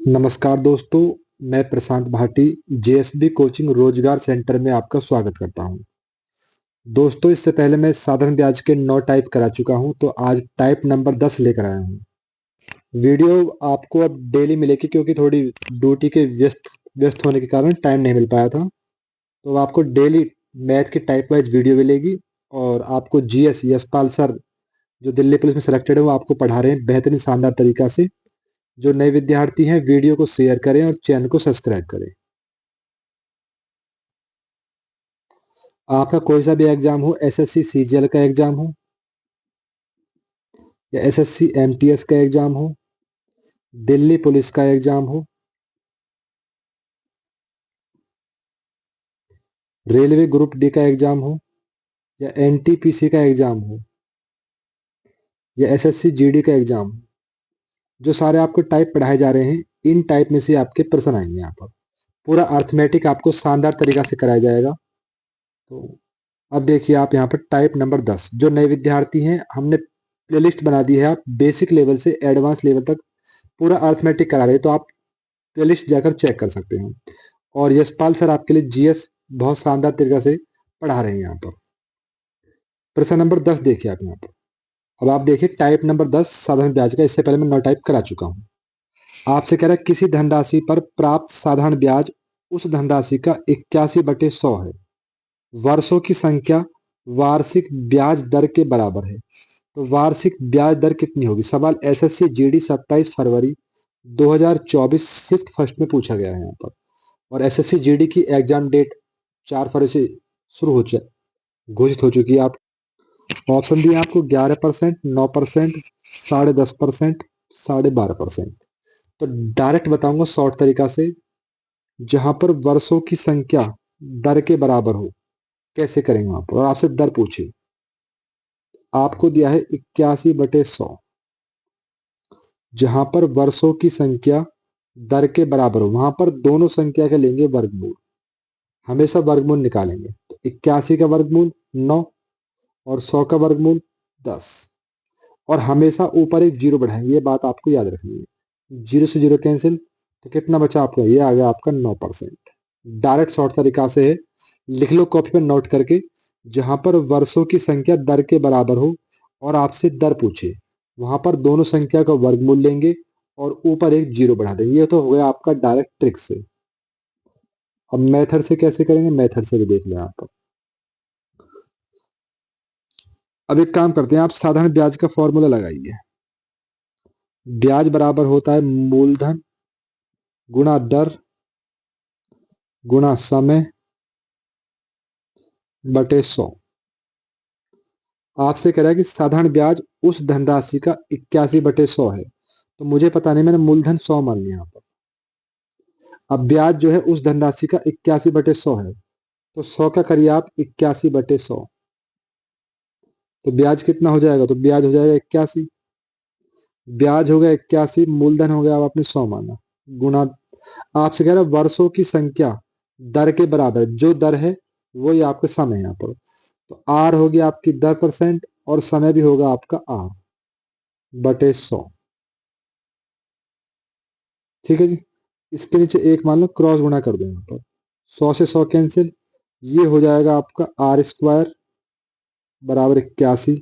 नमस्कार दोस्तों, मैं प्रशांत भाटी जेएसबी कोचिंग रोजगार सेंटर में आपका स्वागत करता हूं। दोस्तों, इससे पहले मैं साधारण ब्याज के 9 टाइप करा चुका हूं, तो आज टाइप नंबर 10 लेकर आया हूं। वीडियो आपको अब डेली मिलेगी क्योंकि थोड़ी ड्यूटी के व्यस्त व्यस्त होने के कारण टाइम नहीं मिल पाया था। तो आपको डेली मैथ की टाइप वाइज वीडियो मिलेगी और आपको जीएस यशपाल सर जो दिल्ली पुलिस में सिलेक्टेड है वो आपको पढ़ा रहे हैं बेहतरीन शानदार तरीका से। जो नए विद्यार्थी हैं वीडियो को शेयर करें और चैनल को सब्सक्राइब करें। आपका कोई सा भी एग्जाम हो, एसएससी सीजीएल का एग्जाम हो या एसएससी एमटीएस का एग्जाम हो, दिल्ली पुलिस का एग्जाम हो, रेलवे ग्रुप डी का एग्जाम हो या एनटीपीसी का एग्जाम हो या एसएससी जीडी का एग्जाम हो, जो सारे आपको टाइप पढ़ाए जा रहे हैं, इन टाइप में से आपके प्रश्न आएंगे। यहाँ पर पूरा अर्थमेटिक आपको शानदार तरीका से कराया जाएगा। तो अब देखिए आप यहाँ पर टाइप नंबर 10 जो नए विद्यार्थी हैं, हमने प्लेलिस्ट बना दी है। आप बेसिक लेवल से एडवांस लेवल तक पूरा अर्थमेटिक करा रहे हैं, तो आप प्लेलिस्ट जाकर चेक कर सकते हैं। और यशपाल सर आपके लिए जीएस बहुत शानदार तरीका से पढ़ा रहे हैं। यहाँ पर प्रश्न नंबर 10 देखिए आप यहाँ पर। अब आप देखिए टाइप नंबर 10 साधारण ब्याज का। इससे पहले मैं 9 टाइप करा चुका हूँ। आपसे कह रहा है किसी धनराशि पर प्राप्त साधारण ब्याज उस धनराशि का 81/100 है। वर्षों की संख्या वार्षिक ब्याज दर के बराबर है। तो वार्षिक ब्याज दर कितनी होगी? सवाल एसएससी जीडी 27 फरवरी 2024 शिफ्ट फर्स्ट में पूछा गया है यहाँ पर। और एसएससी जीडी की एग्जाम डेट 4 फरवरी से शुरू हो घोषित हो चुकी है। आप ऑप्शन दिए आपको 11%, 9%, 10.5%, 12.5%। तो डायरेक्ट बताऊंगा शॉर्ट तरीका से। जहां पर वर्षों की संख्या दर के बराबर हो, कैसे करेंगे वहां पर? और आपसे दर पूछे, आपको दिया है 81/100। जहां पर वर्षों की संख्या दर के बराबर हो, वहां पर दोनों संख्या के लेंगे वर्गमूल। हमेशा वर्गमूल निकालेंगे। तो 81 का वर्गमूल 9 और 100 का वर्गमूल 10। और हमेशा ऊपर एक जीरो बढ़ाएंगे, ये बात आपको याद रखनी है। जीरो से जीरो कैंसिल, तो कितना बचा आपका? ये आ गया आपका 9%। डायरेक्ट शॉर्ट तरीका से है, लिख लो कॉपी पर नोट करके। जहां पर वर्षों की संख्या दर के बराबर हो और आपसे दर पूछे, वहां पर दोनों संख्या का वर्गमूल लेंगे और ऊपर एक जीरो बढ़ा देंगे। ये तो हो गया आपका डायरेक्ट ट्रिक से। अब मेथड से कैसे करेंगे? मेथड से भी देख लें आप। अब एक काम करते हैं, आप साधारण ब्याज का फॉर्मूला लगाइए। ब्याज बराबर होता है मूलधन गुणा दर गुणा समय बटे 100। आपसे कह रहा है कि साधारण ब्याज उस धनराशि का 81/100 है। तो मुझे पता नहीं, मैंने मूलधन 100 मान लिया यहाँ पर। अब ब्याज जो है उस धनराशि का 81/100 है, तो 100 का करिए आप 81/100। तो ब्याज कितना हो जाएगा? तो ब्याज हो जाएगा 81। ब्याज हो गया 81, मूलधन हो गया, अब आपने 100 माना, गुणा। आपसे कह रहा है वर्षों की संख्या दर के बराबर है। जो दर है वो ये आपका समय है यहाँ पर। तो आर होगी आपकी 10% और समय भी होगा आपका आर बटे 100। ठीक है जी। इसके नीचे एक मान लो क्रॉस गुणा कर दो यहाँ पर। 100 से 100 कैंसिल, ये हो जाएगा आपका आर स्क्वायर बराबर 81।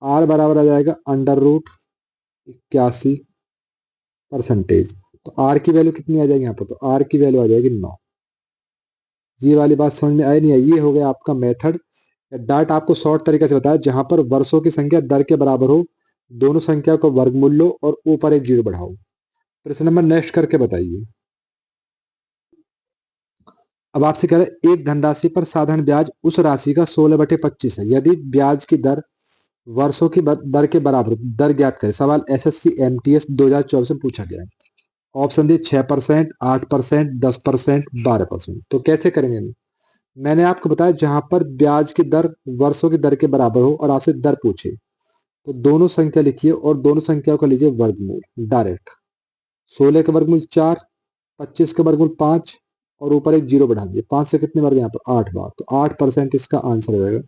आर बराबर आ जाएगा √81%। तो आर की वैल्यू कितनी आ जाएगी यहाँ पर? तो आर की वैल्यू आ जाएगी 9। ये वाली बात समझ में आई नहीं आई? ये हो गया आपका मेथड। डाट आपको शॉर्ट तरीके से बताया, जहां पर वर्षों की संख्या दर के बराबर हो, दोनों संख्या को वर्गमूल लो और ऊपर एक जीरो बढ़ाओ। प्रश्न नंबर नेक्स्ट करके बताइए। अब आपसे कह रहे हैं एक धनराशि पर साधारण ब्याज उस राशि का 16/25 है यदि ब्याज की दर वर्षों की दर के बराबर। दर ज्ञात करें। सवाल एसएससी एमटीएस 2024 में पूछा गया है। ऑप्शन दिए 6%, 8%, 10%, 12%। तो कैसे करेंगे? मैंने आपको बताया जहां पर ब्याज की दर वर्षों की दर के बराबर हो और आपसे दर पूछे, तो दोनों संख्या लिखिए और दोनों संख्याओं का लीजिए वर्गमूल डायरेक्ट। 16 का वर्गमूल 4, 25 का वर्गमूल 5 और ऊपर एक जीरो बढ़ा दिए। 5 से कितने बार? यहाँ पर 8 बार। तो 8% इसका आंसर हो जाएगा।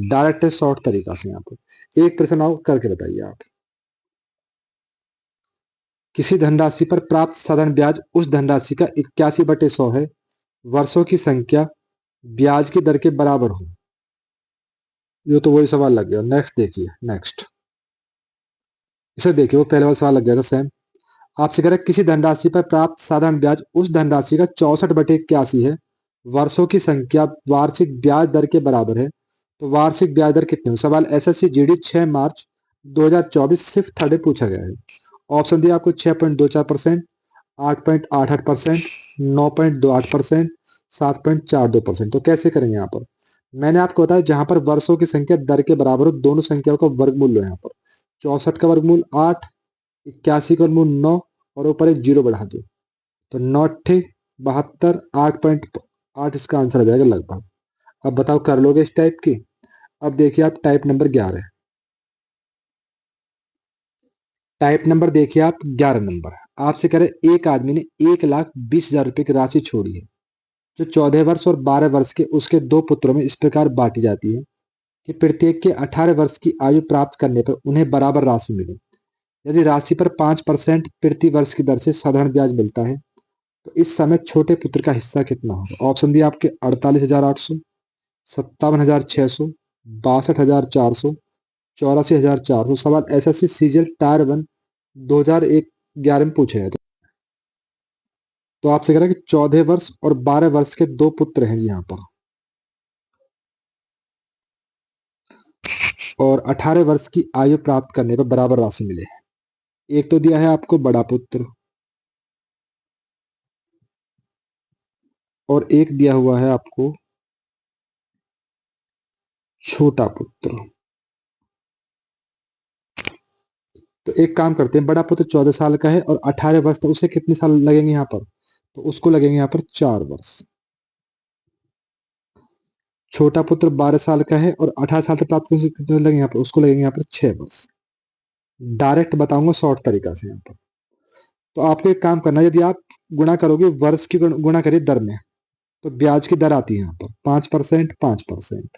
डायरेक्ट है शॉर्ट तरीका से। यहाँ पर एक प्रश्न और करके बताइए आप। किसी धनराशि पर प्राप्त साधारण ब्याज उस धनराशि का 81/100 है, वर्षों की संख्या ब्याज की दर के बराबर हो। ये तो वही सवाल लग गया। नेक्स्ट देखिए, नेक्स्ट इसे देखिए, वो पहले वाला सवाल लग गया था सेम। आपसे कह रहा है किसी धनराशि पर प्राप्त साधारण ब्याज उस धनराशि का 64/81 है, वर्षों की संख्या वार्षिक ब्याज दर के बराबर है, तो वार्षिक ब्याज दर कितनी हो। सवाल एसएससी जीडी 6 मार्च 2024 सिर्फ थर्ड पूछा गया है। ऑप्शन दिया आपको 6.24%, 8.88%, 9.28%, 7.42%। तो कैसे करेंगे यहाँ पर। मैंने आपको बताया जहां पर वर्षों की संख्या दर के बराबर हो, दोनों संख्याओं का वर्गमूल लो। यहाँ पर 64 का वर्गमूल 8, 81 का वर्गमूल 9 और ऊपर एक जीरो बढ़ा दो, तो 9 72, 8.8 इसका आंसर आ जाएगा लगभग। अब बताओ कर लोगे इस टाइप की। अब देखिए आप टाइप नंबर 11, टाइप नंबर देखिए आप 11 नंबर। आपसे कह रहे एक आदमी ने 1,20,000 रुपए की राशि छोड़ी है, जो 14 वर्ष और 12 वर्ष के उसके दो पुत्रों में इस प्रकार बांटी जाती है कि प्रत्येक के 18 वर्ष की आयु प्राप्त करने पर उन्हें बराबर राशि मिले। यदि राशि पर 5% प्रति वर्ष की दर से साधारण ब्याज मिलता है, तो इस समय छोटे पुत्र का हिस्सा कितना होगा। ऑप्शन दिया आपके 48,800, 57,600, 62,400, 84,400। सवाल एसएससी सीजीएल टायर 1 2011 में पूछे गए थे। तो आपसे कह रहा है कि 14 वर्ष और 12 वर्ष के दो पुत्र हैं जी यहाँ पर, और 18 वर्ष की आयु प्राप्त करने पर बराबर राशि मिले। एक तो दिया है आपको बड़ा पुत्र और एक दिया हुआ है आपको छोटा पुत्र। तो एक काम करते हैं, बड़ा पुत्र 14 साल का है और 18 वर्ष, तो उसे कितने साल लगेंगे यहाँ पर। तो उसको लगेंगे यहाँ पर 4 वर्ष। छोटा पुत्र 12 साल का है और 18 साल तक प्राप्त करने से कितने लगेंगे यहाँ पर, उसको लगेंगे यहाँ पर 6 वर्ष। डायरेक्ट बताऊंगा शॉर्ट तरीका से यहाँ पर। तो आपको एक काम करना है, यदि आप गुणा करोगे वर्ष की गुणा करिए दर में, तो ब्याज की दर आती है यहाँ पर 5%, 5%,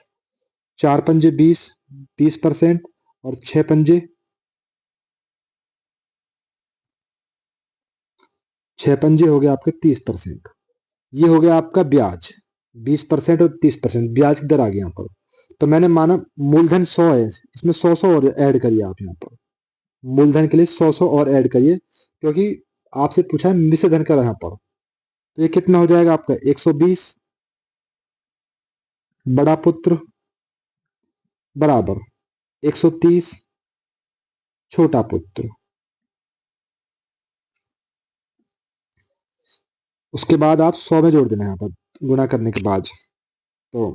4 पंजे 20, 20%, और 6 पंजे 6 पंजे हो गया आपके 30%। ये हो गया आपका ब्याज 20% और 30% ब्याज की दर आ गई यहाँ पर। तो मैंने माना मूलधन 100 है, इसमें 100 और ऐड करिए आप यहाँ पर। मूलधन के लिए 100 और ऐड करिए, क्योंकि आपसे पूछा है मिश्र धन का यहाँ पर। तो ये कितना हो जाएगा आपका 120 बड़ा पुत्र बराबर 130 छोटा पुत्र। उसके बाद आप 100 में जोड़ देना यहाँ पर गुणा करने के बाद। तो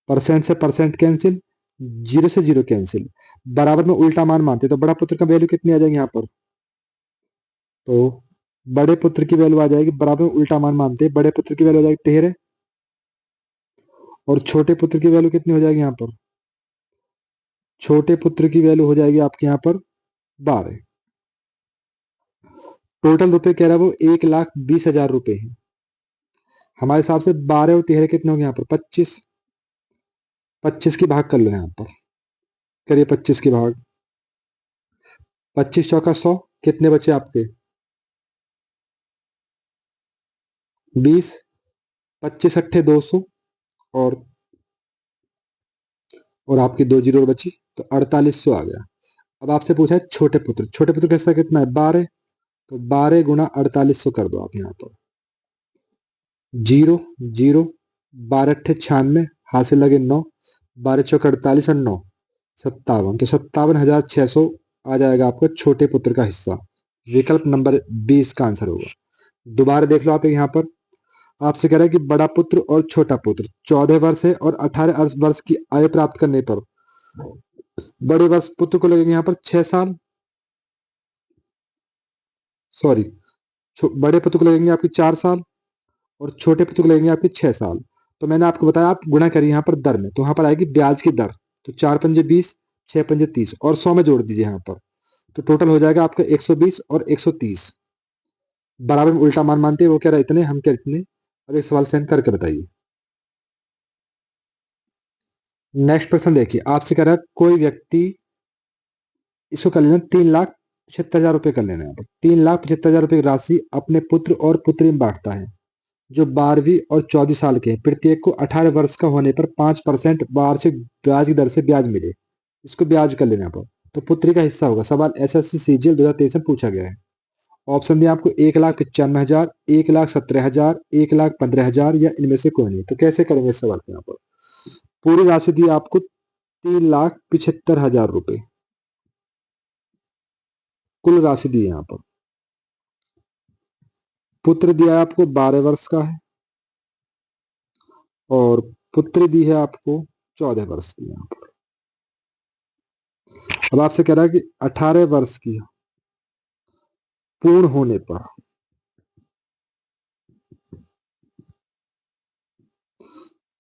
परसेंट से परसेंट कैंसिल, जीरो से जीरो कैंसिल, बराबर में उल्टा मान मानते, तो बड़ा पुत्र का वैल्यू कितनी आ जाएगी यहाँ पर। तो बड़े पुत्र की वैल्यू आ जाएगी, बराबर में उल्टा मान मानते हैं, बड़े पुत्र की वैल्यू आ जाएगी 13, और छोटे पुत्र की वैल्यू कितनी हो जाएगी यहाँ पर। छोटे पुत्र की वैल्यू हो जाएगी आपके यहाँ पर 12। टोटल रुपए कह रहा है वो 1,20,000 रुपए है। हमारे हिसाब से 12 और 13 कितने होंगे यहाँ पर 25। 25 की भाग कर लो यहाँ पर, करिए 25 की भाग। 25 चौका 100, कितने बचे आपके 20, 25 अट्ठे 200, और आपकी 2 जीरो बची, तो 4800 आ गया। अब आपसे पूछा है छोटे पुत्र, छोटे पुत्र का हिस्सा कितना है 12, तो 12 गुना 4800 कर दो आप यहाँ पर। जीरो जीरो, 12 अट्ठे 96, हाथ से लगे 9, 12 चौक 48 और 9 57, तो 57,600 आ जाएगा आपको छोटे पुत्र का हिस्सा। विकल्प नंबर 20 का आंसर होगा। दोबारा देख लो आप यहाँ पर। आपसे कह रहा है कि बड़ा पुत्र और छोटा पुत्र 14 वर्ष है और 18 वर्ष की आयु प्राप्त करने पर बड़े वर्ष पुत्र को लगेंगे यहाँ पर 6 साल, सॉरी, बड़े पुत्र को लगेंगे आपके 4 साल और छोटे पुत्र को लगेंगे आपके 6 साल। तो मैंने आपको बताया आप गुणा करिए यहाँ पर दर में, तो वहां पर आएगी ब्याज की दर। तो 4 पंजे 20, 6 पंजे 30, और 100 में जोड़ दीजिए यहाँ पर, तो टोटल हो जाएगा आपका 120 और 130। बराबर में उल्टा मान मानते हैं, वो कह रहा है इतने, हम क्या इतने। अब एक सवाल सेंड करके बताइए। नेक्स्ट प्रश्न देखिए, आपसे कह रहा है कोई व्यक्ति, इसको कर लेना 3,00,000 75,000 रुपये कर लेना है। 3,75,000 रुपये की राशि अपने पुत्र और पुत्री में बांटता है जो 12वीं और 14 साल के हैं। प्रत्येक को 18 वर्ष का होने पर 5% वार्षिक ब्याज की दर से ब्याज मिले। इसको ब्याज कर लेना पर। तो पुत्री का हिस्सा होगा। सवाल एसएससी सीजीएल 2023 में पूछा गया है। ऑप्शन दिया आपको 1,95,000, 1,17,000, 1,15,000 या इनमें से कोई नहीं। तो कैसे करेंगे इस सवाल को? यहाँ पर पूरी राशि दी आपको 3,75,000 रुपए कुल राशि दी है। यहाँ पर पुत्र दिया है आपको 12 वर्ष का है और पुत्री दी है आपको 14 वर्ष की। यहाँ पर अब आपसे कह रहा है कि 18 वर्ष की पूर्ण होने पर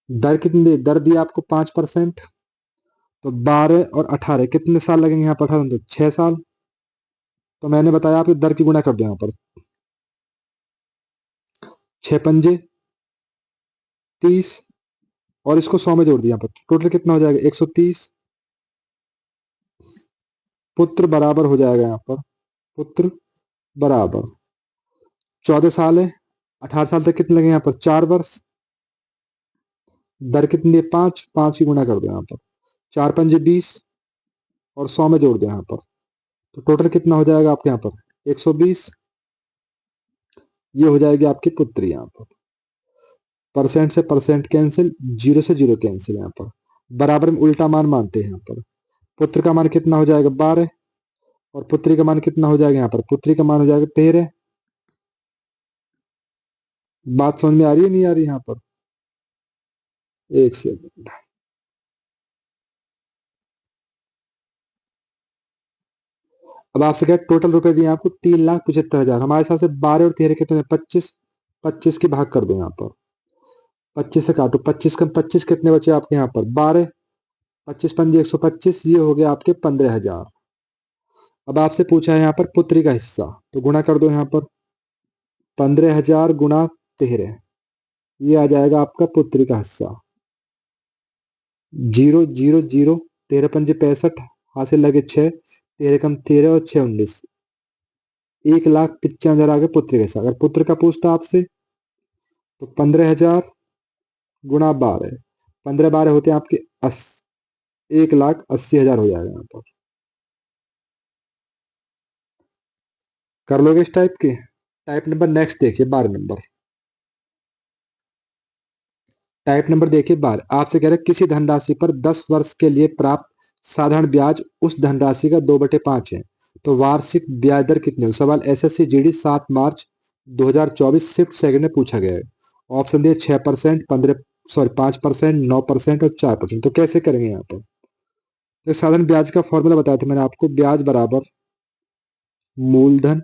दर कितनी दी? दर दी आपको 5%। तो 12 और 18 कितने साल लगेंगे यहाँ पर? 18 तो 6 साल। तो मैंने बताया आपकी दर की गुणा कर दो यहाँ पर। 6 पंजे 30 और इसको 100 में जोड़ दिया। यहाँ पर टोटल कितना हो जाएगा? 130। पुत्र बराबर हो जाएगा यहाँ पर, पुत्र बराबर 14 साल है। 18 साल तक कितने लगे यहाँ पर? 4 वर्ष। दर कितनी है? 5। 5 की गुणा कर दो यहाँ पर। 4 पंजे 20 और 100 में जोड़ दो यहाँ पर। तो टोटल कितना हो जाएगा आपके यहाँ पर? 120। ये हो जाएगी आपकी पुत्री। यहाँ पर परसेंट से परसेंट कैंसिल, जीरो से जीरो कैंसिल। यहाँ पर बराबर में उल्टा मान मानते हैं। यहाँ पर पुत्र का मान कितना हो जाएगा? 12 और पुत्री का मान कितना हो जाएगा? यहाँ पर पुत्री का मान हो जाएगा 13। बात समझ में आ रही है नहीं आ रही? यहाँ पर एक सेकंड। अब आपसे क्या टोटल रुपए दिए आपको? 3,75,000। हमारे हिसाब से 12 और 13 कितने? 25। 25 की भाग कर दो यहाँ पर। 25 से काटो। 25 का 25 कितने बचे आपके यहाँ पर? 12। 25 पंजे 125। ये हो गया आपके 15,000। अब आपसे पूछा है यहाँ पर पुत्री का हिस्सा, तो गुणा कर दो यहाँ पर। 15,000 गुणा 13, ये आ जाएगा आपका पुत्री का हिस्सा। 0 0 0। 13 पंजे 65, हासिल लगे 6। 13 कम 13 और 6 19। 1,95,000 आगे पुत्री का हिस्सा। अगर पुत्र का पूछता आपसे तो 15,000 गुणा 12। 15 12 होते हैं आपके 1,80,000 हो जाएगा यहाँ पर। कर लोगे इस टाइप के? टाइप नंबर नेक्स्ट देखिए, 12 नंबर। टाइप नंबर देखिए 12। आपसे कह रहे हैं किसी धनराशि पर 10 वर्ष के लिए प्राप्त साधारण ब्याज उस धनराशि का 2/5 है, तो वार्षिक ब्याज दर कितनी होगी? सवाल एसएससी जीडी 7 मार्च 2024 शिफ्ट सेकंड में पूछा गया है। ऑप्शन दिए 6%, 5%, 9% और 4%। तो कैसे करेंगे यहाँ पर? तो साधारण ब्याज का फॉर्मूला बताया था मैंने आपको। ब्याज बराबर मूलधन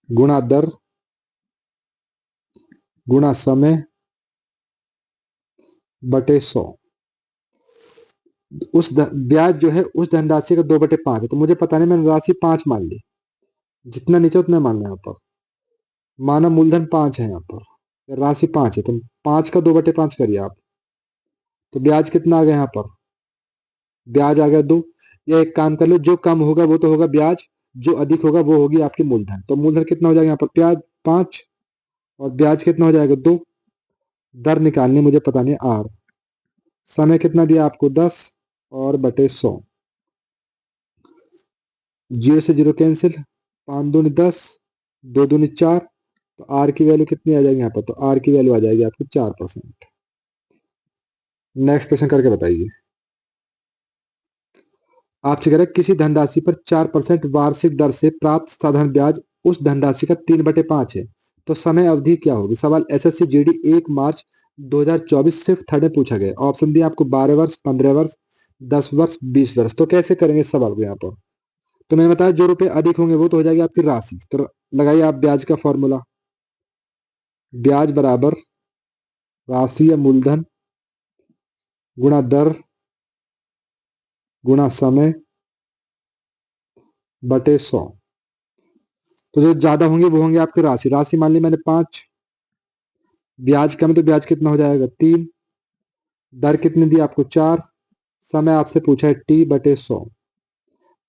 गुणा दर गुणा समय बटे 100। ब्याज जो है उस धनराशि का 2/5 है, तो मुझे पता नहीं, मैंने राशि 5 मान ली। जितना नीचे उतना मानना है यहाँ पर। माना मूलधन 5 है यहाँ पर, राशि 5 है, तो 5 का 2/5 करिए आप। तो ब्याज कितना आ गया यहाँ पर? ब्याज आ गया 2। या एक काम कर लो, जो कम होगा वो तो होगा ब्याज, जो अधिक होगा वो होगी आपकी मूलधन। तो मूलधन कितना हो जाएगा यहाँ पर? ब्याज 5 और ब्याज कितना हो जाएगा? 2। दर निकालनी मुझे पता नहीं, आर। समय कितना दिया आपको? 10 और बटे 100। 0 से 0 कैंसिल। 5 दूनी 10, 2 दूनी 4। तो आर की वैल्यू कितनी आ जाएगी यहाँ पर? तो आर की वैल्यू आ जाएगी आपकी 4%। नेक्स्ट क्वेश्चन करके बताइए। आपसे कह रहे हैं किसी धनराशि पर 4% वार्षिक दर से प्राप्त साधारण ब्याज उस धनराशि का 3/5 है, तो समय अवधि क्या होगी? सवाल एसएससी जीडी 1 मार्च 2024 सिर्फ थर्ड में पूछा गया। ऑप्शन दिया आपको 12 वर्ष, 15 वर्ष, 10 वर्ष, 20 वर्ष। तो कैसे करेंगे इस सवाल को यहाँ पर? तो मैंने बताया जो रुपए अधिक होंगे वो तो हो जाएगी आपकी राशि। तो लगाइए आप ब्याज का फॉर्मूला। ब्याज बराबर राशि या मूलधन गुणा दर गुणा समय बटे 100। तो जो ज्यादा होंगे वो होंगे आपके राशि। राशि मान ली मैंने 5। ब्याज कम है तो ब्याज कितना हो जाएगा? 3। दर कितनी दी आपको? 4। समय आपसे पूछा है t/100,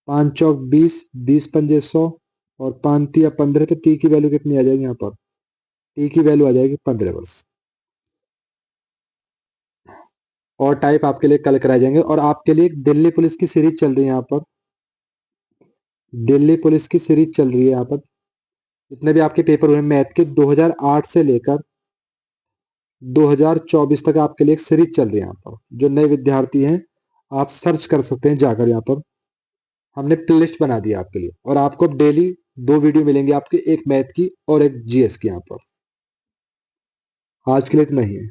5 चौक 20, 20 पंजे 100 और 5 तिया 15, तो t की वैल्यू कितनी आ जाएगी यहाँ पर? t की वैल्यू आ जाएगी 15 वर्ष। और टाइप आपके लिए कल कराए जाएंगे। और आपके लिए दिल्ली पुलिस की सीरीज चल रही है यहाँ पर, दिल्ली पुलिस की सीरीज चल रही है यहाँ पर। जितने भी आपके पेपर हुए मैथ के 2008 से लेकर 2024 तक आपके लिए एक सीरीज चल रही है यहाँ पर। जो नए विद्यार्थी हैं आप सर्च कर सकते हैं जाकर, यहाँ पर हमने प्लेलिस्ट बना दी है आपके लिए। और आपको डेली 2 वीडियो मिलेंगे आपके, एक मैथ की और एक जीएस की यहाँ पर। आज के लिए इतना ही है।